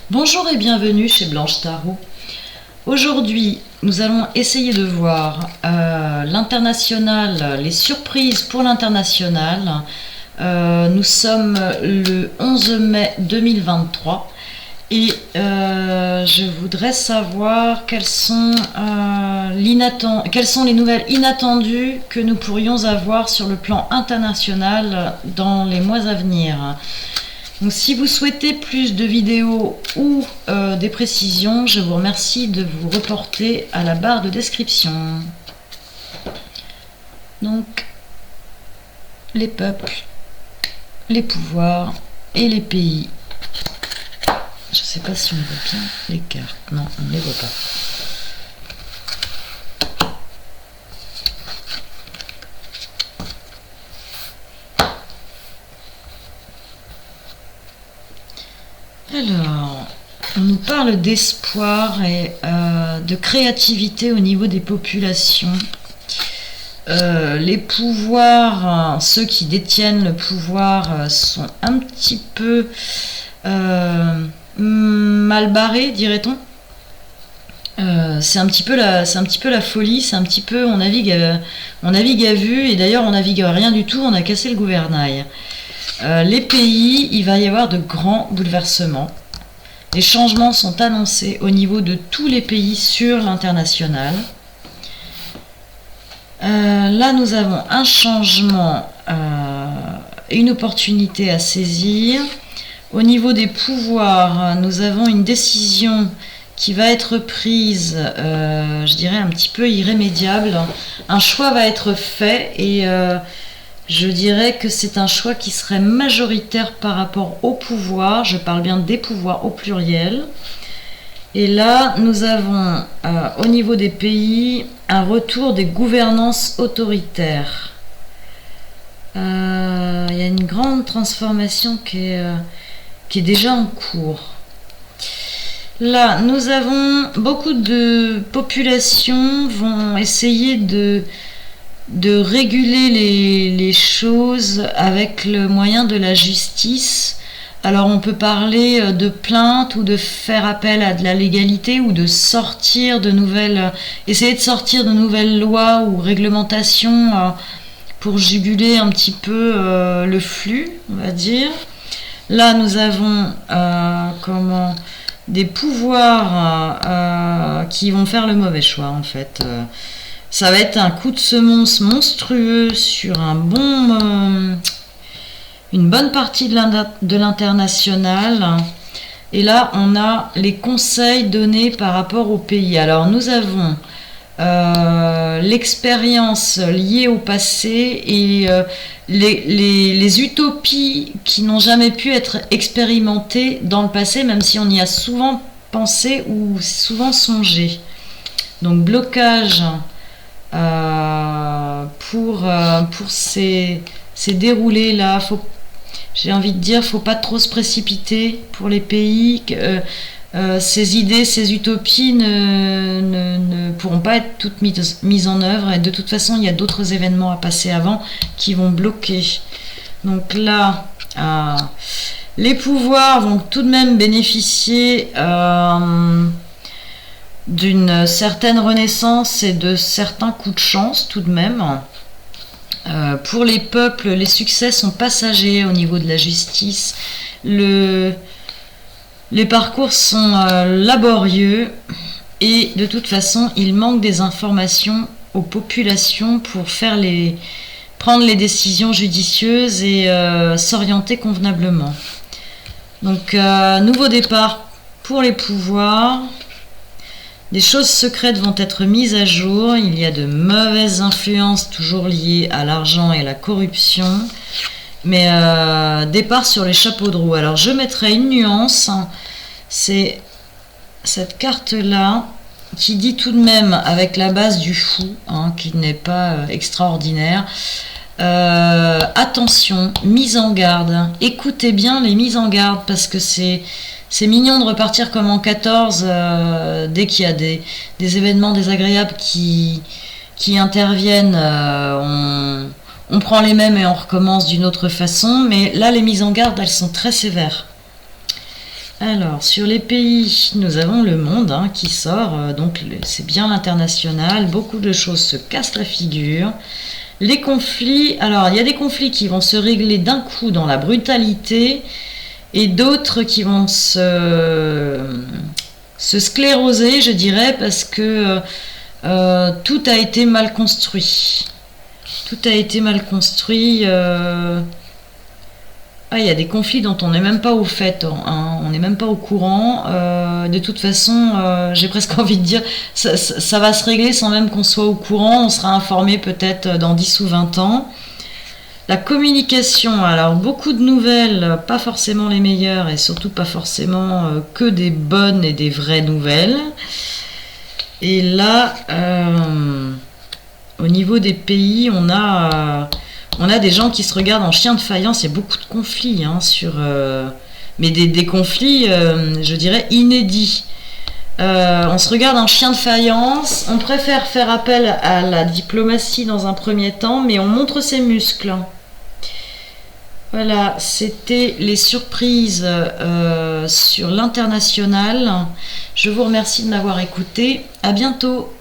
Bonjour et bienvenue chez Blanche Tarot. Aujourd'hui, nous allons essayer de voir l'international, les surprises pour l'international. Nous sommes le 11 mai 2023 et je voudrais savoir quelles sont les nouvelles inattendues que nous pourrions avoir sur le plan international dans les mois à venir. Donc, si vous souhaitez plus de vidéos ou des précisions, je vous remercie de vous reporter à la barre de description. Donc, les peuples, les pouvoirs et les pays. Je ne sais pas si on voit bien les cartes. Non, on ne les voit pas. Alors, on nous parle d'espoir et de créativité au niveau des populations. Les pouvoirs, ceux qui détiennent le pouvoir, sont un petit peu mal barrés, dirait-on. C'est un petit peu la folie, c'est un petit peu, on navigue à vue, et d'ailleurs on navigue à rien du tout, on a cassé le gouvernail. Les pays, il va y avoir de grands bouleversements. Les changements sont annoncés au niveau de tous les pays sur l'international. Là, nous avons un changement et une opportunité à saisir. Au niveau des pouvoirs, nous avons une décision qui va être prise, je dirais un petit peu irrémédiable. Un choix va être fait et je dirais que c'est un choix qui serait majoritaire par rapport au pouvoir. Je parle bien des pouvoirs au pluriel. Et là, nous avons au niveau des pays un retour des gouvernances autoritaires. Il y a une grande transformation qui est déjà en cours. Là, nous avons beaucoup de populations vont essayer de réguler les choses avec le moyen de la justice. Alors on peut parler de plainte ou de faire appel à de la légalité ou de essayer de sortir de nouvelles lois ou réglementations pour juguler un petit peu le flux, on va dire. Là nous avons des pouvoirs qui vont faire le mauvais choix en fait. Ça va être un coup de semonce monstrueux sur une bonne partie de l'international. Et là, on a les conseils donnés par rapport au pays. Alors, nous avons l'expérience liée au passé et les utopies qui n'ont jamais pu être expérimentées dans le passé, même si on y a souvent pensé ou souvent songé. Donc, blocage pour ces déroulés là, j'ai envie de dire, faut pas trop se précipiter pour les pays. Ces idées, ces utopies ne pourront pas être toutes mises en œuvre, et de toute façon il y a d'autres événements à passer avant qui vont bloquer. Donc là, les pouvoirs vont tout de même bénéficier d'une certaine renaissance et de certains coups de chance tout de même. Pour les peuples, les succès sont passagers au niveau de la justice. Les parcours sont laborieux et de toute façon, il manque des informations aux populations pour prendre les décisions judicieuses et s'orienter convenablement. Donc, nouveau départ pour les pouvoirs. Des choses secrètes vont être mises à jour. Il y a de mauvaises influences toujours liées à l'argent et à la corruption. Mais départ sur les chapeaux de roue. Alors je mettrai une nuance. C'est cette carte-là qui dit tout de même, avec la base du fou, qui n'est pas extraordinaire. Attention, mise en garde. Écoutez bien les mises en garde parce que c'est mignon de repartir comme en 14 dès qu'il y a des événements désagréables qui interviennent. On prend les mêmes et on recommence d'une autre façon. Mais là, les mises en garde, elles sont très sévères. Alors, sur les pays, nous avons le monde hein, qui sort, donc c'est bien l'international, beaucoup de choses se cassent la figure. Les conflits, alors il y a des conflits qui vont se régler d'un coup dans la brutalité et d'autres qui vont se scléroser, je dirais, parce que tout a été mal construit. Tout a été mal construit. Ah, il y a des conflits dont on n'est même pas au fait, hein, on n'est même pas au courant. De toute façon, j'ai presque envie de dire, ça va se régler sans même qu'on soit au courant. On sera informé peut-être dans 10 ou 20 ans. La communication, alors beaucoup de nouvelles, pas forcément les meilleures et surtout pas forcément que des bonnes et des vraies nouvelles. Et là, au niveau des pays, on a des gens qui se regardent en chien de faïence. Il y a beaucoup de conflits hein, mais des conflits, je dirais, inédits. On se regarde en chien de faïence. On préfère faire appel à la diplomatie dans un premier temps, mais on montre ses muscles. Voilà, c'était les surprises sur l'international. Je vous remercie de m'avoir écouté. À bientôt.